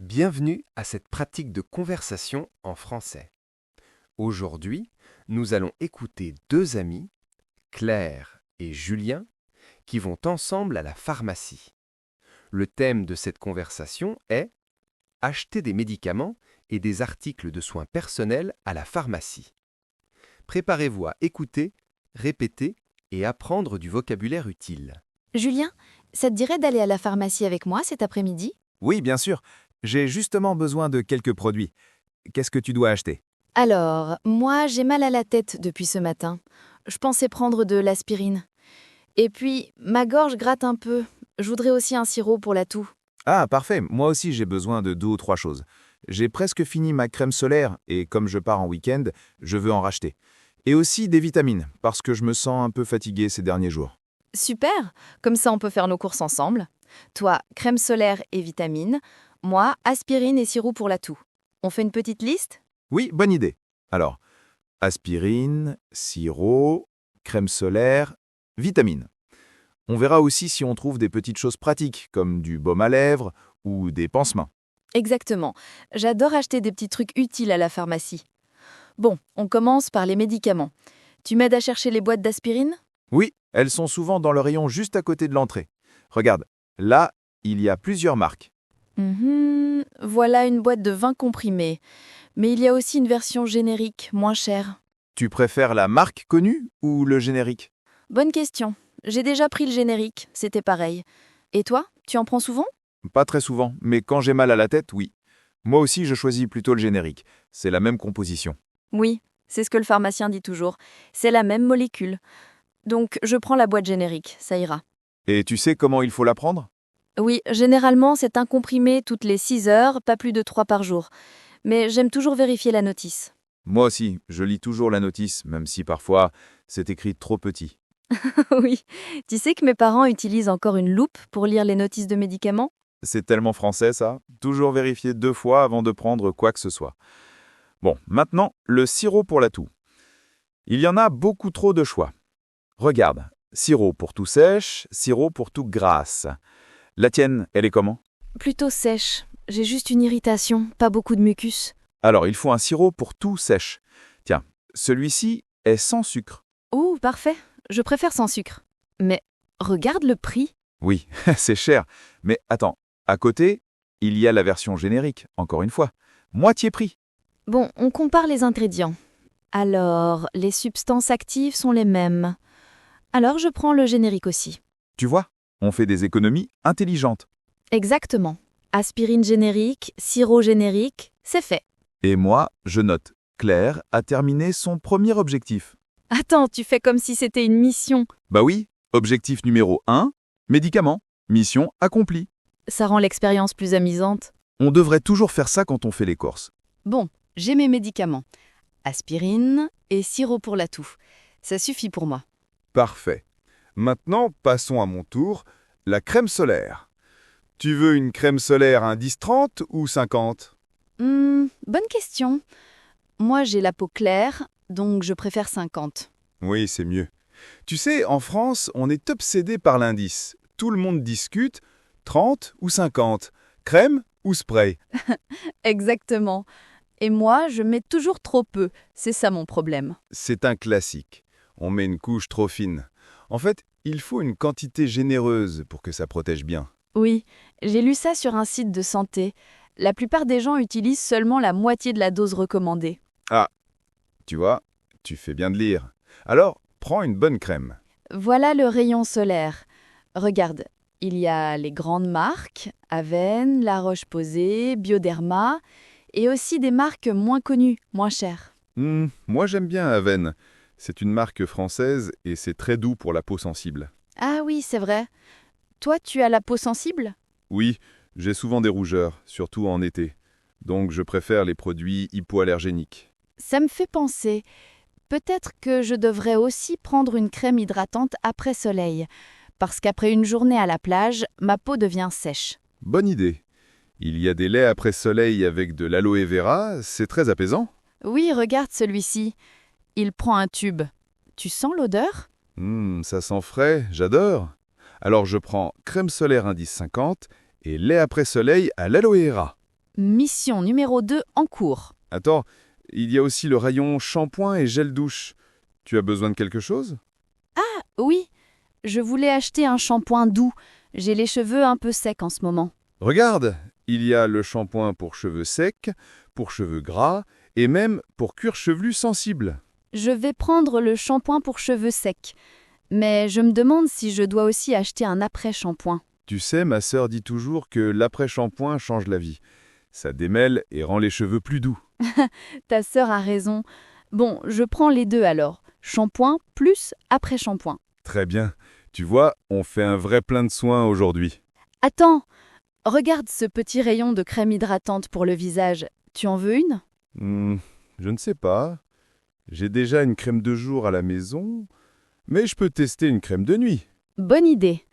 Bienvenue à cette pratique de conversation en français. Aujourd'hui, nous allons écouter deux amis, Claire et Julien, qui vont ensemble à la pharmacie. Le thème de cette conversation est « Acheter des médicaments et des articles de soins personnels à la pharmacie ». Préparez-vous à écouter, répéter et apprendre du vocabulaire utile. Julien, ça te dirait d'aller à la pharmacie avec moi cet après-midi? Oui, bien sûr. J'ai justement besoin de quelques produits. Qu'est-ce que tu dois acheter? Alors, moi, j'ai mal à la tête depuis ce matin. Je pensais prendre de l'aspirine. Et puis, ma gorge gratte un peu. Je voudrais aussi un sirop pour la toux. Ah, parfait. Moi aussi, j'ai besoin de 2 ou 3 choses. J'ai presque fini ma crème solaire et comme je pars en week-end, je veux en racheter. Et aussi des vitamines, parce que je me sens un peu fatigué ces derniers jours. Super! Comme ça, on peut faire nos courses ensemble. Toi, crème solaire et vitamines. Moi, aspirine et sirop pour la toux. On fait une petite liste? Oui, bonne idée. Alors, aspirine, sirop, crème solaire, vitamines. On verra aussi si on trouve des petites choses pratiques, comme du baume à lèvres ou des pansements. Exactement. J'adore acheter des petits trucs utiles à la pharmacie. Bon, on commence par les médicaments. Tu m'aides à chercher les boîtes d'aspirine? Oui, elles sont souvent dans le rayon juste à côté de l'entrée. Regarde, là, il y a plusieurs marques. Voilà une boîte de 20 comprimés. Mais il y a aussi une version générique, moins chère. Tu préfères la marque connue ou le générique? Bonne question. J'ai déjà pris le générique, c'était pareil. Et toi, tu en prends souvent? Pas très souvent, mais quand j'ai mal à la tête, oui. Moi aussi, je choisis plutôt le générique. C'est la même composition. Oui, c'est ce que le pharmacien dit toujours. C'est la même molécule. Donc, je prends la boîte générique, ça ira. Et tu sais comment il faut la prendre? Oui, généralement, c'est un comprimé toutes les 6 heures, pas plus de 3 par jour. Mais j'aime toujours vérifier la notice. Moi aussi, je lis toujours la notice, même si parfois c'est écrit trop petit. Oui, tu sais que mes parents utilisent encore une loupe pour lire les notices de médicaments? C'est tellement français ça, toujours vérifier 2 fois avant de prendre quoi que ce soit. Bon, maintenant, le sirop pour la toux. Il y en a beaucoup trop de choix. Regarde, sirop pour toux sèche, sirop pour toux grasse. La tienne, elle est comment? Plutôt sèche. J'ai juste une irritation, pas beaucoup de mucus. Alors, il faut un sirop pour toux sèche. Tiens, celui-ci est sans sucre. Oh, parfait. Je préfère sans sucre. Mais regarde le prix. Oui, c'est cher. Mais attends, à côté, il y a la version générique, encore une fois. Moitié prix. Bon, on compare les ingrédients. Alors, les substances actives sont les mêmes. Alors, je prends le générique aussi. Tu vois, on fait des économies intelligentes. Exactement. Aspirine générique, sirop générique, c'est fait. Et moi, je note. Claire a terminé son premier objectif. Attends, tu fais comme si c'était une mission. Bah oui, objectif numéro 1, médicaments. Mission accomplie. Ça rend l'expérience plus amusante. On devrait toujours faire ça quand on fait les courses. Bon, j'ai mes médicaments. Aspirine et sirop pour la toux. Ça suffit pour moi. Parfait. Maintenant, passons à mon tour, la crème solaire. Tu veux une crème solaire indice 30 ou 50? Bonne question. Moi, j'ai la peau claire, donc je préfère 50. Oui, c'est mieux. Tu sais, en France, on est obsédé par l'indice. Tout le monde discute 30 ou 50, crème ou spray. Exactement. Et moi, je mets toujours trop peu. C'est ça mon problème. C'est un classique. On met une couche trop fine. En fait, il faut une quantité généreuse pour que ça protège bien. Oui, j'ai lu ça sur un site de santé. La plupart des gens utilisent seulement la moitié de la dose recommandée. Ah, tu vois, tu fais bien de lire. Alors, prends une bonne crème. Voilà le rayon solaire. Regarde, il y a les grandes marques, Avène, La Roche-Posay, Bioderma, et aussi des marques moins connues, moins chères. Moi j'aime bien Avène. C'est une marque française et c'est très doux pour la peau sensible. Ah oui, c'est vrai. Toi, tu as la peau sensible? Oui, j'ai souvent des rougeurs, surtout en été. Donc je préfère les produits hypoallergéniques. Ça me fait penser. Peut-être que je devrais aussi prendre une crème hydratante après soleil, parce qu'après une journée à la plage, ma peau devient sèche. Bonne idée. Il y a des laits après soleil avec de l'aloe vera, c'est très apaisant. Oui, regarde celui-ci. Il prend un tube. Tu sens l'odeur? Ça sent frais, j'adore. Alors je prends crème solaire indice 50 et lait après soleil à l'aloe vera. Mission numéro 2 en cours. Attends, il y a aussi le rayon shampoing et gel douche. Tu as besoin de quelque chose? Oui, je voulais acheter un shampoing doux. J'ai les cheveux un peu secs en ce moment. Regarde, il y a le shampoing pour cheveux secs, pour cheveux gras et même pour cuir chevelu sensible. Je vais prendre le shampoing pour cheveux secs. Mais je me demande si je dois aussi acheter un après-shampoing. Tu sais, ma sœur dit toujours que l'après-shampoing change la vie. Ça démêle et rend les cheveux plus doux. Ta sœur a raison. Bon, je prends les deux alors. Shampoing plus après-shampoing. Très bien. Tu vois, on fait un vrai plein de soins aujourd'hui. Attends, regarde ce petit rayon de crème hydratante pour le visage. Tu en veux une? Je ne sais pas. J'ai déjà une crème de jour à la maison, mais je peux tester une crème de nuit. Bonne idée.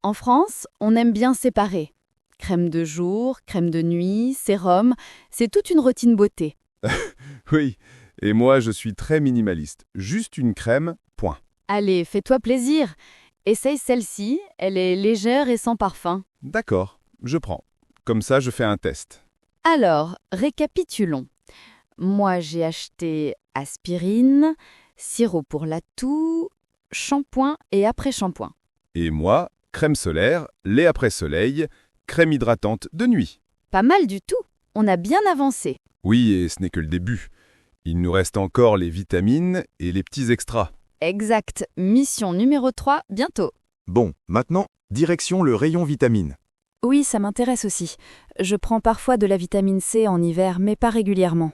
En France, on aime bien séparer. Crème de jour, crème de nuit, sérum, c'est toute une routine beauté. Oui, et moi je suis très minimaliste. Juste une crème, point. Allez, fais-toi plaisir. Essaye celle-ci, elle est légère et sans parfum. D'accord, je prends. Comme ça, je fais un test. Alors, récapitulons. Moi, j'ai acheté aspirine, sirop pour la toux, shampoing et après-shampoing. Et moi, crème solaire, lait après soleil, crème hydratante de nuit. Pas mal du tout. On a bien avancé. Oui, et ce n'est que le début. Il nous reste encore les vitamines et les petits extras. Exact. Mission numéro 3, bientôt. Bon, maintenant, direction le rayon vitamines. Oui, ça m'intéresse aussi. Je prends parfois de la vitamine C en hiver, mais pas régulièrement.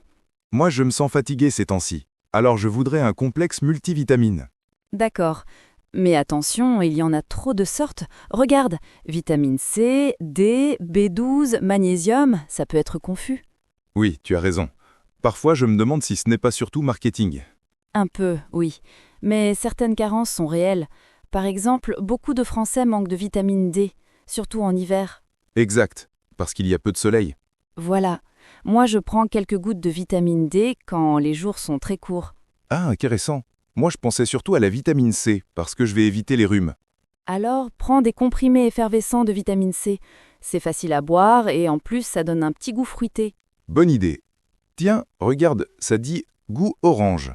Moi, je me sens fatigué ces temps-ci. Alors je voudrais un complexe multivitamine. D'accord. Mais attention, il y en a trop de sortes. Regarde, vitamine C, D, B12, magnésium, ça peut être confus. Oui, tu as raison. Parfois, je me demande si ce n'est pas surtout marketing. Un peu, oui. Mais certaines carences sont réelles. Par exemple, beaucoup de Français manquent de vitamine D, surtout en hiver. Exact, parce qu'il y a peu de soleil. Voilà. Moi, je prends quelques gouttes de vitamine D quand les jours sont très courts. Ah, intéressant. Moi, je pensais surtout à la vitamine C, parce que je vais éviter les rhumes. Alors, prends des comprimés effervescents de vitamine C. C'est facile à boire et en plus, ça donne un petit goût fruité. Bonne idée. Tiens, regarde, ça dit goût orange.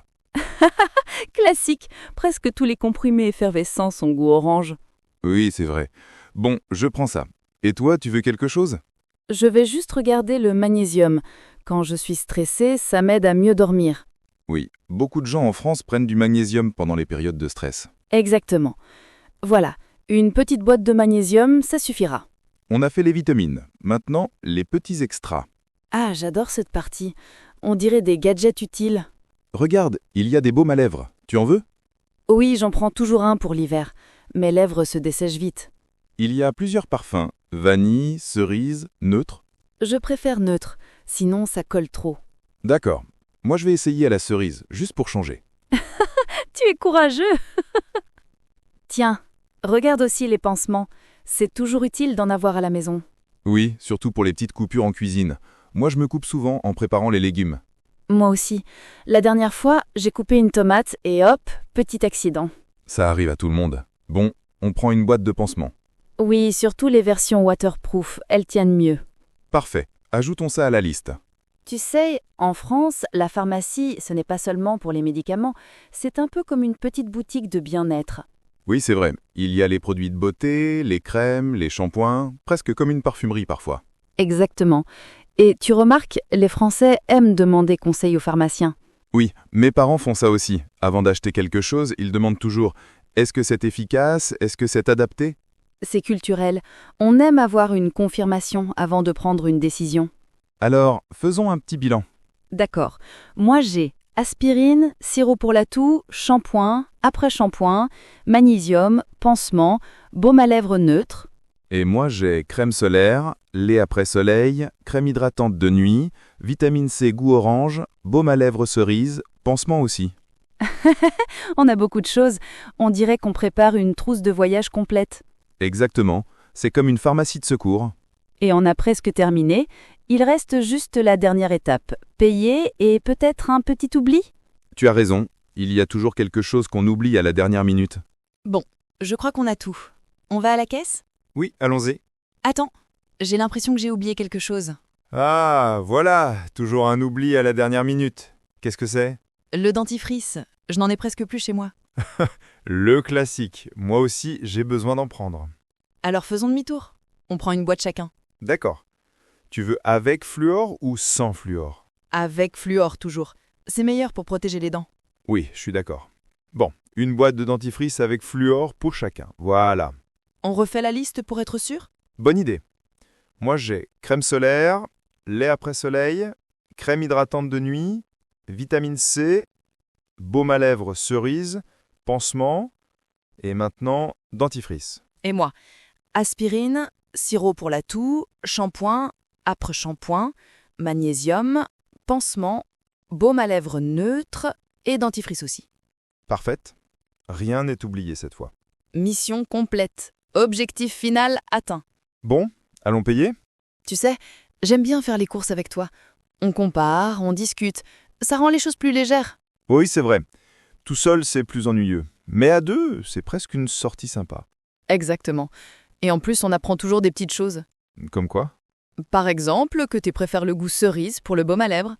Classique. Presque tous les comprimés effervescents sont goût orange. Oui, c'est vrai. Bon, je prends ça. Et toi, tu veux quelque chose? Je vais juste regarder le magnésium. Quand je suis stressée, ça m'aide à mieux dormir. Oui, beaucoup de gens en France prennent du magnésium pendant les périodes de stress. Exactement. Voilà, une petite boîte de magnésium, ça suffira. On a fait les vitamines. Maintenant, les petits extras. Ah, j'adore cette partie. On dirait des gadgets utiles. Regarde, il y a des baumes à lèvres. Tu en veux? Oui, j'en prends toujours un pour l'hiver. Mes lèvres se dessèchent vite. Il y a plusieurs parfums. Vanille, cerise, neutre. Je préfère neutre, sinon ça colle trop. D'accord. Moi, je vais essayer à la cerise, juste pour changer. Tu es courageux. Tiens, regarde aussi les pansements. C'est toujours utile d'en avoir à la maison. Oui, surtout pour les petites coupures en cuisine. Moi, je me coupe souvent en préparant les légumes. Moi aussi. La dernière fois, j'ai coupé une tomate et hop, petit accident. Ça arrive à tout le monde. Bon, on prend une boîte de pansements. Oui, surtout les versions waterproof, elles tiennent mieux. Parfait. Ajoutons ça à la liste. Tu sais, en France, la pharmacie, ce n'est pas seulement pour les médicaments, c'est un peu comme une petite boutique de bien-être. Oui, c'est vrai. Il y a les produits de beauté, les crèmes, les shampoings, presque comme une parfumerie parfois. Exactement. Et tu remarques, les Français aiment demander conseil aux pharmaciens. Oui, mes parents font ça aussi. Avant d'acheter quelque chose, ils demandent toujours « Est-ce que c'est efficace? Est-ce que c'est adapté ?» C'est culturel. On aime avoir une confirmation avant de prendre une décision. Alors, faisons un petit bilan. D'accord. Moi, j'ai aspirine, sirop pour la toux, shampoing, après-shampoing, magnésium, pansement, baume à lèvres neutre. Et moi, j'ai crème solaire, lait après soleil, crème hydratante de nuit, vitamine C goût orange, baume à lèvres cerise, pansement aussi. On a beaucoup de choses. On dirait qu'on prépare une trousse de voyage complète. Exactement. C'est comme une pharmacie de secours. Et on a presque terminé. Il reste juste la dernière étape. Payer et peut-être un petit oubli? Tu as raison. Il y a toujours quelque chose qu'on oublie à la dernière minute. Bon, je crois qu'on a tout. On va à la caisse? Oui, allons-y. Attends, j'ai l'impression que j'ai oublié quelque chose. Ah, voilà, toujours un oubli à la dernière minute. Qu'est-ce que c'est? Le dentifrice, je n'en ai presque plus chez moi. Le classique. Moi aussi, j'ai besoin d'en prendre. Alors faisons demi-tour. On prend une boîte chacun. D'accord. Tu veux avec fluor ou sans fluor? Avec fluor toujours. C'est meilleur pour protéger les dents. Oui, je suis d'accord. Bon, une boîte de dentifrice avec fluor pour chacun. Voilà. On refait la liste pour être sûr? Bonne idée. Moi, j'ai crème solaire, lait après soleil, crème hydratante de nuit, vitamine C, baume à lèvres cerise, pansement et maintenant dentifrice. Et moi, aspirine, sirop pour la toux, shampoing, après-shampoing, magnésium, pansement, baume à lèvres neutre et dentifrice aussi. Parfaite. Rien n'est oublié cette fois. Mission complète. Objectif final atteint. Bon, allons payer? Tu sais, j'aime bien faire les courses avec toi. On compare, on discute. Ça rend les choses plus légères. Oui, c'est vrai. Tout seul, c'est plus ennuyeux. Mais à deux, c'est presque une sortie sympa. Exactement. Et en plus, on apprend toujours des petites choses. Comme quoi? Par exemple, que tu préfères le goût cerise pour le baume à lèvres.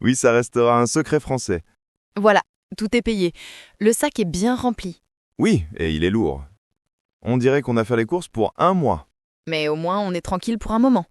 Oui, ça restera un secret français. Voilà, tout est payé. Le sac est bien rempli. Oui, et il est lourd. On dirait qu'on a fait les courses pour 1 mois. Mais au moins, on est tranquille pour un moment.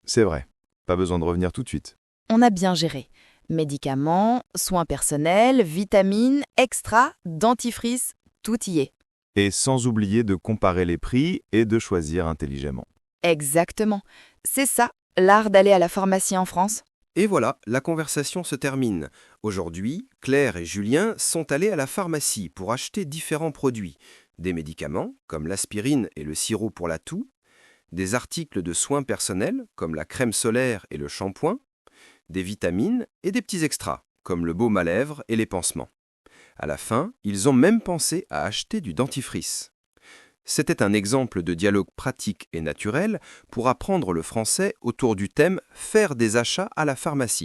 C'est vrai. Pas besoin de revenir tout de suite. On a bien géré. Médicaments, soins personnels, vitamines, extra, dentifrice, tout y est. Et sans oublier de comparer les prix et de choisir intelligemment. Exactement. C'est ça, l'art d'aller à la pharmacie en France. Et voilà, la conversation se termine. Aujourd'hui, Claire et Julien sont allés à la pharmacie pour acheter différents produits. Des médicaments, comme l'aspirine et le sirop pour la toux, des articles de soins personnels, comme la crème solaire et le shampoing, des vitamines et des petits extras, comme le baume à lèvres et les pansements. À la fin, ils ont même pensé à acheter du dentifrice. C'était un exemple de dialogue pratique et naturel pour apprendre le français autour du thème « Faire des achats à la pharmacie ».